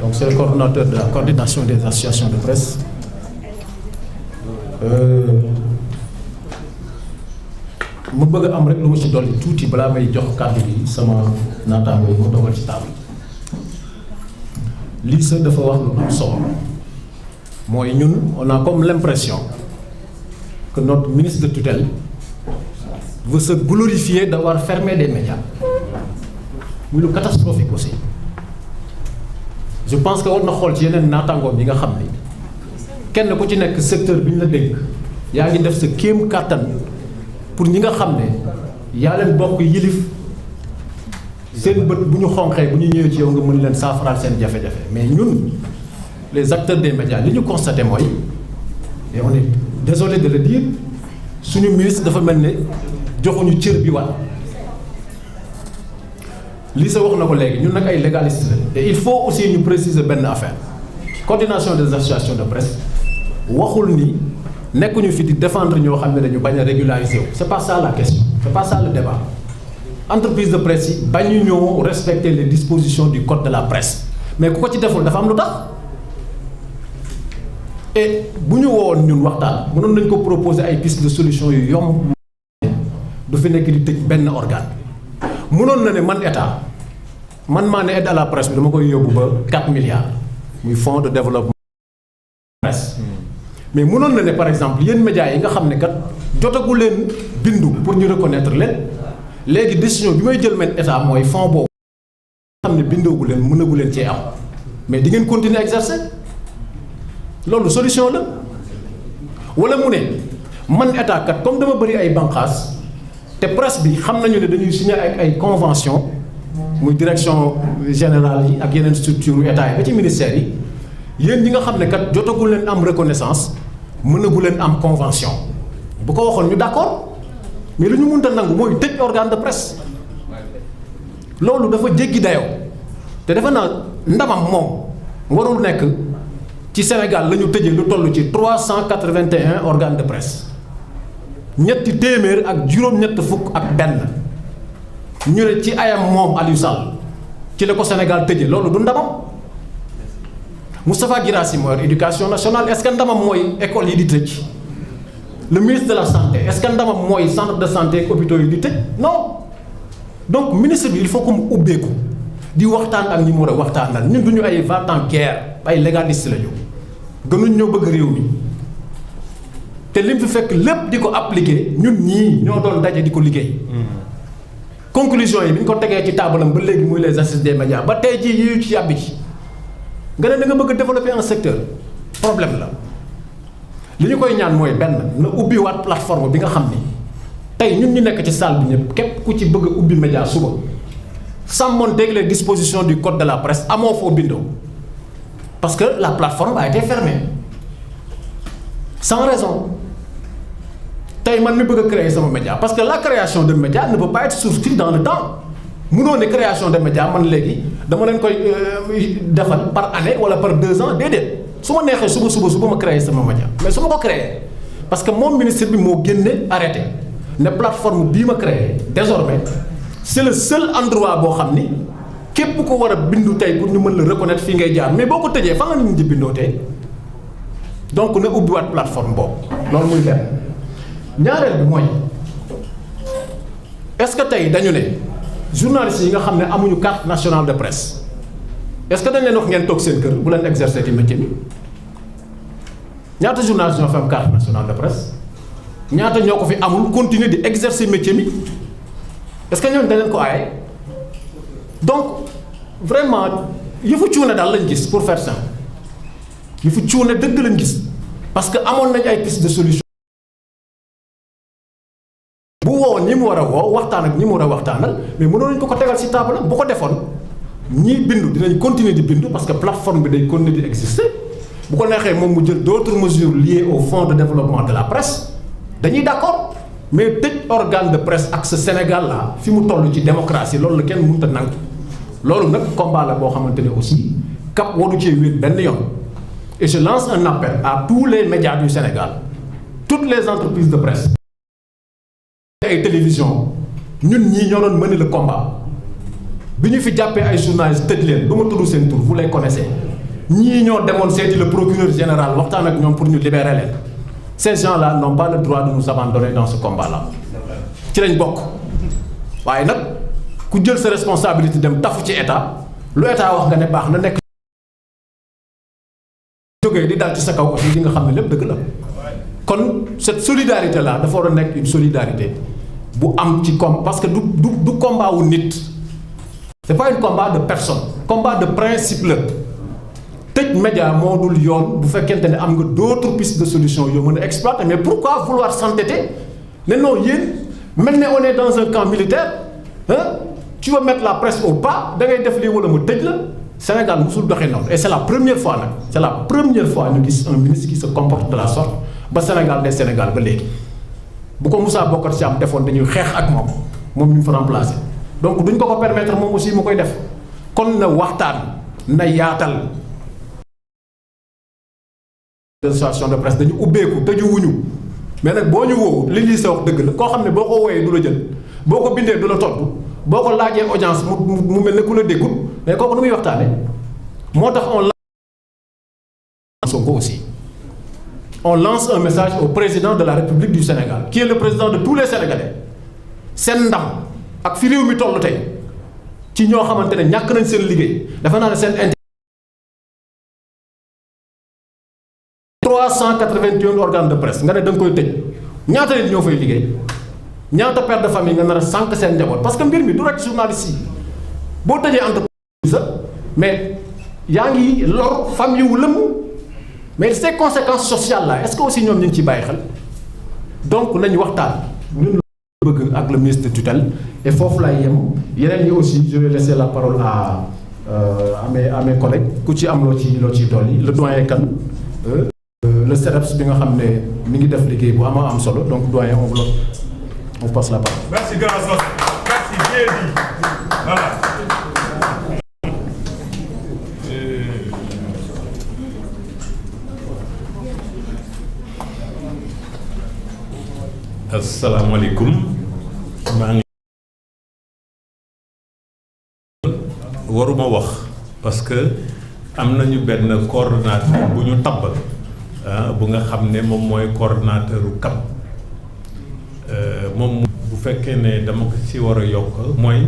Donc c'est le coordonnateur de la coordination des associations de presse. mu bëgg am rek lu ma ci dolli tuuti balaa may jox kàddu gi sama naataango yi mu dogal ci table lii sa dafa wax lu am solo mooy ñun on a comme l'impression que notre ministre de tutelle veut se glorifier d'avoir fermé des médias muy lu catastrophique aussi je pense que war na xool ci yeneen naataangoom yi nga xam ni kenn ku ci nekk secteur bi ñu la dénk yaa ngi def sa kéem kàttan pour ñi nga xam ne yaa leen bokk yilif seen bët bu ñu xonqee bu ñu ñëwee ci yow nga mën leen saafaraal seen jafe-jafe mais ñun les acteurs des médias li ñu constaté mooy et on est désolé de le dire suñu ministre dafa mel ne joxuñu cër bi waat lii sa wax na ko léegi ñun nag ay légaliste la et il faut aussi ñu préciser benn affaire coordination des associations de presse waxul ni nekkuñu fi di défendre ñoo xam ne dañu bañ a régulariser wu c'est pas ça la question c'est pas ça le débat entreprise de presse yi bañu ñoo respecter les dispositions du code de la presse mais ku ko ci deful dafa am lu tax et bu ñu woowoon ñun waxtaan mënoon nañ ko proposer ay pistes de solution yu yomb du fi nekk di tëj benn organe mënoon na ne man état man maa ne aide à la presse bi dama koy yóbbu ba 4 milliards muy fonds de développement presse mais mënoon na ne par exemple yéen médias yi nga xam ne kat jotagu leen bindu pour ñu reconnaître leen léegi décision bi may jël men état mooy fonds boobu nga xam ne bindoogu leen mënagu leen cee am mais di ngeen continuer exercer loolu solution la wala mu ne man état kat comme dama bëri ay banqaas te presse bi xam nañu ne dañuy signer ak ay convention muy direction générale yi ak yeneen structure état yi ba ci ministère yi yéen ñi nga xam ne kat jotagul leen am reconnaissance mënagu leen am convention bu ko waxoon ñu d'accord mais lu ñu mënta nangu mooy tëj organe de presse loolu dafa jéggi dayoo te defe naa ndamam moom warul nekk ci Sénégal la ñu tëjee lu toll ci 381 organes de presse ñetti téeméer ak juróom-ñett fukk ak benn ñu ne ci ayam moom Aliou Sall ci la ko Sénégal tëjee loolu du ndamam Moustapha Guirassy mooy éducation nationale est-ce que ndamam mooy école yi di tëj le ministre de la santé est-ce que ndamam mooy centre de santé ak hôpitaux yi di tëj non donc ministre bi il faut que mu ubbeeku di waxtaan ak ñi mu war a waxtaanal ñun du ñu ay va-t-en-guerre ay légaliste la ñu gënuñ ñoo bëgg réew mi te lim fi fekk lépp di ko appliquer ñun ñii ñoo doon daje di ko liggéey. conclusion yi bi ñu ko tegee ci taabalam ba léegi muy les assises des médias ba tey jii yu ci yàbbi ci nga ne da nga bëgg a développer un secteur problème la li ñu koy ñaan mooy benn na ubbiwaat plateforme bi nga xam ni tey ñun ñu nekk ci salle bi ñëpp képp ku ci bëgg a ubbi média suba sàmmonteeg les dispositions du code de la presse amoo foo bindoo parce que la plateforme a été fermée sans raison tey man mi bëgg a créer sama média parce que la création de média ne peut pas être souscrite dans le temps munoo ne création de média man léegi dama leen koy defal par année wala par 2 ans déedéet su ma neexee suba ma créer sama média mais su ma ko créer parce que moom ministre bi moo génne arrêté ne plateforme bii ma créé désormais c'est le seul endroit boo xam ni képp ko war a bindu tey pour ñu mën la reconnaître fii ngay jaar mais boo ko tëjee fa nga nit ñi di bindoo tey donc na ubbiwaat plateforme boobu loolu muy benn ñaareel bi mooy est-ce que tey dañu ne journalistes yi nga xam ne amuñu carte nationale de presse est-ce que dañ leen wax ngeen toog seen kër bu leen exercer ci métier bi ñaata journalistes ñoo fi am carte nationale de presse ñaata ñoo ko fi amul continuer di exercer métier mi est-ce que ñoom dañ leen ko aaye donc vraiment yëfu cuune daal lañ gis pour faire simple yëfu cuune dëgg lañ gis parce que amoon nañ ay piste de solution bu woo ñi mu war a woo waxtaan ak ñi mu war a waxtaanal mais mënoon nañ ko tegal ci table bu ko defoon ñii bindu dinañ continuer di bindu parce que plateforme bi day continuer di exister bu ko neexee moom mu jël d'autres mesures liées au fonds de développement de la presse dañuy d'accord mais tëj organe de presse ak ce Sénégal là fi mu toll ci démocratie loolu la kenn mënut a nangu loolu nag combat la boo xamante ne aussi cap waru cee wéet benn yoon et je lance un appel à tous les médias du Sénégal toutes les entreprises de presse ay télévision ñun ñii ñoo doon mener le combat bi ñu fi jàppee ay journalistes tëj leen du ma tudd seen tur vous les connaissez ñii ñoo demoon seeti le procureur général waxtaan ak ñoom pour ñu libérer leen ces gens-là n'ont pas le droit de nous abandonner dans ce combat-là ci lañ bokk waaye nag ku jël sa responsabilité dem tafu ci état lu état wax nga ne baax na nekk jógee di dal ci sa kaw aussi di nga xam ne lépp dëgg la kon cette solidarité là dafa war a nekk une solidarité bu am ci parce que du combat wu nit c'est pas un combat de personne combat de principe la tëj média moo dul yoon bu fekkente ne am nga d'autres pistes de solution yoo mën a exploiter mais pourquoi vouloir s'entêter ne non yéen mel ne on est dans un camp militaire hein tu veux mettre la presse au pas da ngay def lii wala mu tëj la Sénégal musul doxee noonu et c'est la première fois nag c'est la première fois ñu gis un ministre qui se comporte de la sorte ba Sénégal des Sénégal ba léegi bu ko Moussa Bocar Thiam defoon dañuy xeex ak moom ñu fa remplacer donc duñ ko permettre moom aussi mu koy def kon na waxtaan na yaatal association de presse dañu ubbeeku tëju wuñu mais nag boo ñu woo li lii sa wax dëgg la koo xam ne boo ko wooyee du la jël boo ko bindee du la tontu boo ko laajee audience mu mel ne ku la déggul mais kooku nu muy waxtaane moo tax on Sonko aussi on lance un message au président de la République du Sénégal qui est le président de tous les Sénégalais seen ndam ak fi réew mi toll tey ci ñoo xamante ne ñàkk nañ seen liggéey dafa naa ne seen 381 organes de presse nga ne da nga koy tëj ñaata nit ñoo fay liggéey ñaata père de famille nga nar a sànq seen njaboot parce que mbir mi du rek journaliste yi boo tëjee entreprise mais yaa ngi lor famille wu lëmm mais ces conséquences sociales là est-ce que aussi ñoom ñu ngi ciy bàyyi xel donc nañu waxtaan ñun la bëgg ak le ministre de tutelle et foofu laay yem yeneen ñi aussi je vais laisser la parole à mes collègues ku ci am loo ciy dolli le doyen Kane le CEDEPS bi nga xam ne mi ngi def liggéey bu am solo donc doyen on passe la parole. Merci grand Sos. Merci bien dit. Voilà. Asalaamaaleykum. maa ngi waruma wax parce que am nañu benn coordonnateur bu ñu tabb bu nga xam ne moom mooy coordonnateur u CAP moom bu fekkee ne dama ko ci war a yokk mooy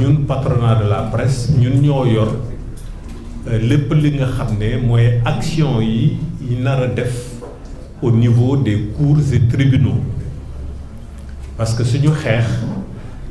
ñun patronat de la presse ñun ñoo yor lépp li nga xam ne mooy action yi nar a def au niveau des cours et tribunaux parce que suñu xeex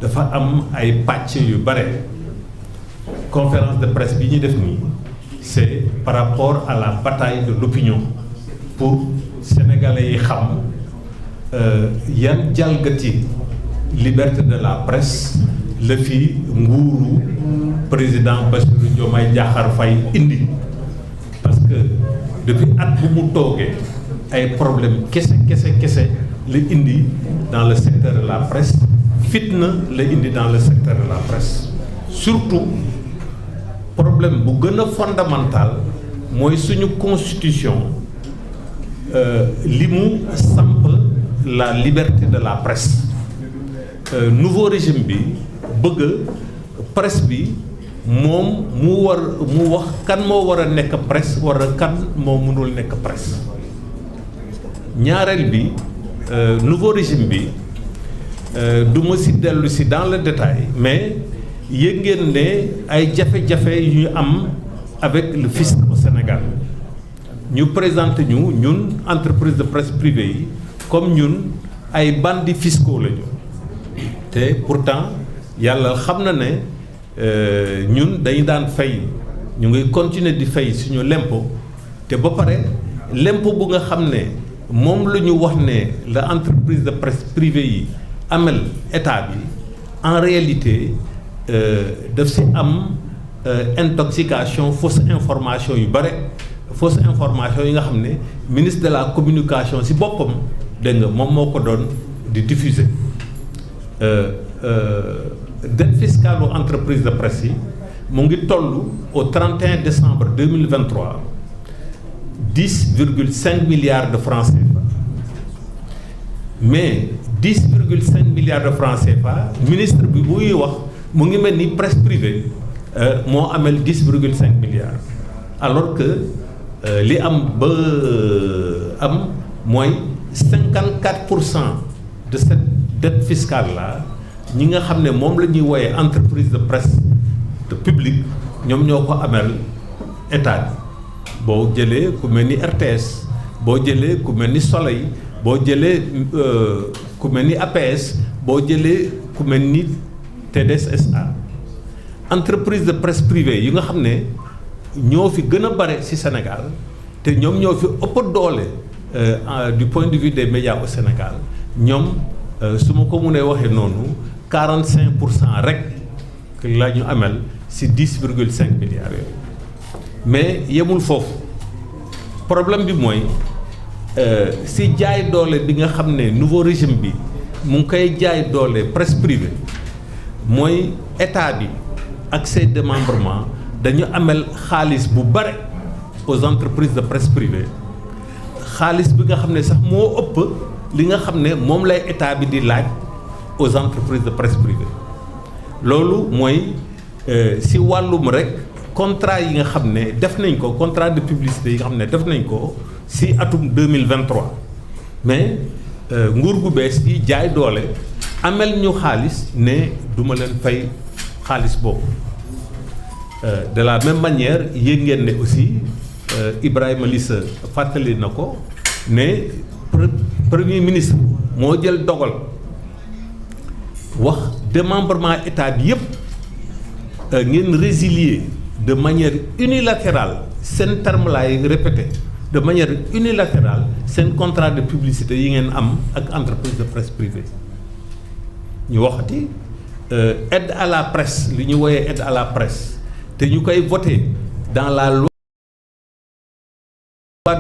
dafa am ay pàcc yu bare conférence de presse bi ñuy def nii c'est par rapport à la bataille de l'opinion pour sénégalais yi xam yan jalgati liberté de la presse la fi nguuru président Bassirou Diomaye Diakhar Faye indi parce que depuis at bu mu toogee ay problème kese la indi dans le secteur de la presse fitna la indi dans le secteur de la presse surtout problème bu gën a fondamental mooy suñu constitution li mu samp la liberté de la presse nouveau régime bi bëgg presse bi moom mu wax kan moo war a nekk presse wala kan moo mënul nekk presse ñaareel bi nouveau régime bi du ma si dellu si dans le détail mais yëg ngeen ne ay jafe-jafe yu ñu am avec le fisc au Sénégal ñu présenté ñun entreprise de presse privée yi comme ñun ay bandits fiscaux lañu te pourtant yàlla xam na ne ñun dañu daan fay ñu ngi continuer di fay suñu lempo te ba pare lempo bu nga xam ne moom la ñu wax ne la entreprise de presse privée yi amel état bi en réalité daf si am intoxication fausse information yu bare fausse information yi nga xam ne ministre de la communication si boppam dégg nga moom moo ko doon di diffuser dette fiscale aux entreprises de presse yi mu ngi toll au 31 décembre 2023 10,5 milliards de francs CFA mais 10,5 milliards de francs CFA ministre bi buy wax mu ngi mel ni presse privée moo amel 10,5 milliards alors que li am ba am mooy 54% de cette dette fiscale là ñi nga xam ne moom la ñuy wooyee entreprise de presse de publique ñoom ñoo ko amel état bi boo jëlee ku mel ni RTS boo jëlee ku mel ni Soleil boo jëlee ku mel ni APS boo jëlee ku mel ni TDS SA entreprise de presse privée yi nga xam ne ñoo fi gën a bare ci Sénégal te ñoom ñoo fi ëpp doole du point de vue des médias au Sénégal ñoom su ma ko mënee waxee noonu 45% rek la ñu amel ci 10,5 milliards yooyu mais yemul foofu problème bi mooy ci jaay doole bi nga xam ne nouveau régime bi mu ngi koy jaay doole presse privée mooy état bi ak ses démembrements dañu amel xaalis bu bare aux entreprises de presse privée xaalis bi nga xam ne sax moo ëpp li nga xam ne moom lay état bi di laaj aux entreprises de presse privée loolu mooy ci wàllum rek contrat yi nga xam ne def nañ ko contrat de publicité yi nga xam ne def nañ ko ci atum 2023 mais nguur gu bees yi jaay doole amel ñu xaalis ne duma leen fay xaalis boobu de la même manière yéeg ngeen ne aussi Ibrahima Lissa fàttali na ko ne premier ministre moo jël dogal wax démembrement état bi yépp ngeen résilier de manière unilatérale seen terme laay répété de manière unilatérale seen contrat de publicité yi ngeen am ak entreprise de presse privée ñu waxati aide à la presse li ñu woyee aide à la presse te ñu koy voté dans la loi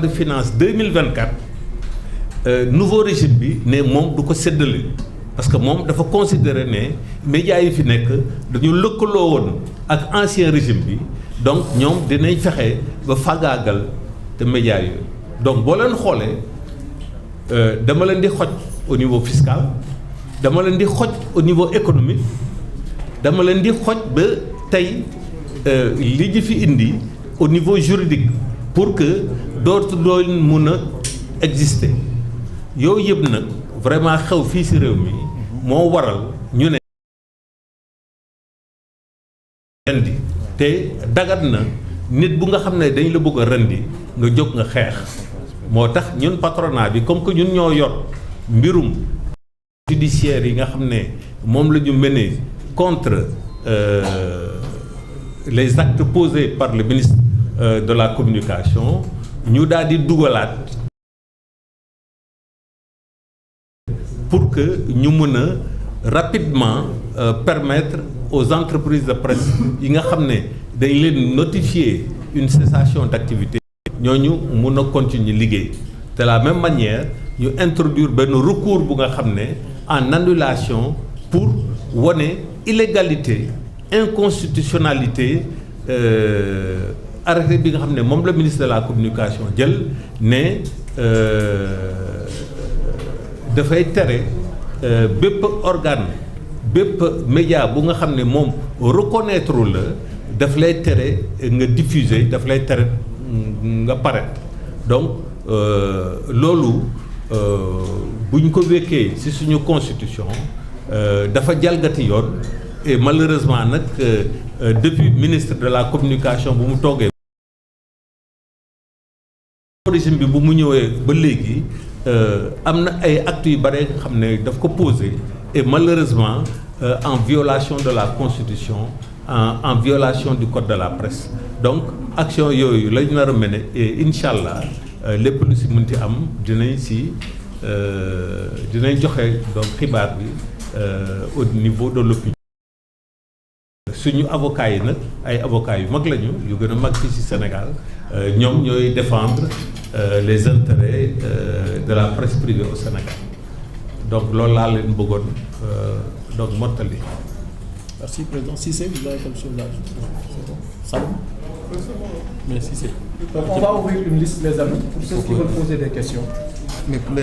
de finances 2024 nouveau régime bi ne moom du ko séddale parce que moom dafa considérer ne médias yi fi nekk dañu lëkkaloo woon ak ancien régime bi donc ñoom dinañ fexe ba fagaagal te médias yooyu donc boo leen xoolee dama leen di xoj au niveau fiscal dama leen di xoj au niveau économique dama leen di xoj ba tey li ñu fi indi au niveau juridique pour que dootu doon mun a exister yooyu yëpp nag vraiment xew fii ci réew mi moo waral ñu ne rendi te dagat na nit bu nga xam ne dañ la bëgg a rendi nga jóg nga xeex moo tax ñun patronat bi comme que ñun ñoo yor mbirum judiciaire yi nga xam ne moom la ñu mener contre les actes posés par le ministre de la communication ñu daal di dugalaat pour que ñu mën a rapidement permettre aux entreprises de presse yi nga xam ne dañ leen notifier une cessation d'activité ñooñu mën a continuer liggéey de la même manière ñu introduire benn recours bu nga xam ne en annulation pour wane illégalité inconstitutionnalité arrêté bi nga xam ne moom la ministre de la communication jël ne dafay tere bépp organe bépp média bu nga xam ne moom reconnaître la daf lay tere nga diffuser daf lay tere nga paraître donc loolu buñ ko wékkee ci suñu constitution dafa jalgati yoon et malheureusement nag depuis ministre de la communication bu mu toogee régime bi bu mu ñëwee ba léegi am na ay actes yu bare nga xam ne daf ko posé et malheureusement en violation de la constitution en violation du code de la presse donc action yooyu lañ nar a mener et incha allah lépp lu si mënti am dinañ joxe donc xibaar bi au niveau de l'opinion suñu avocats yi nag ay avocats yu mag lañu yu gën a mag fii ci Sénégal ñoom ñooy défendre les intérêts de la presse privée au Sénégal donc loolu laa leen bëggoon donc mottali. Merci président. Cissé, vous avez quelque chose à ajouter? C'est bon. Ça va? Mais Cissé. Donc on va ouvrir une liste les amis pour ceux qui veulent poser des questions. Mais pour les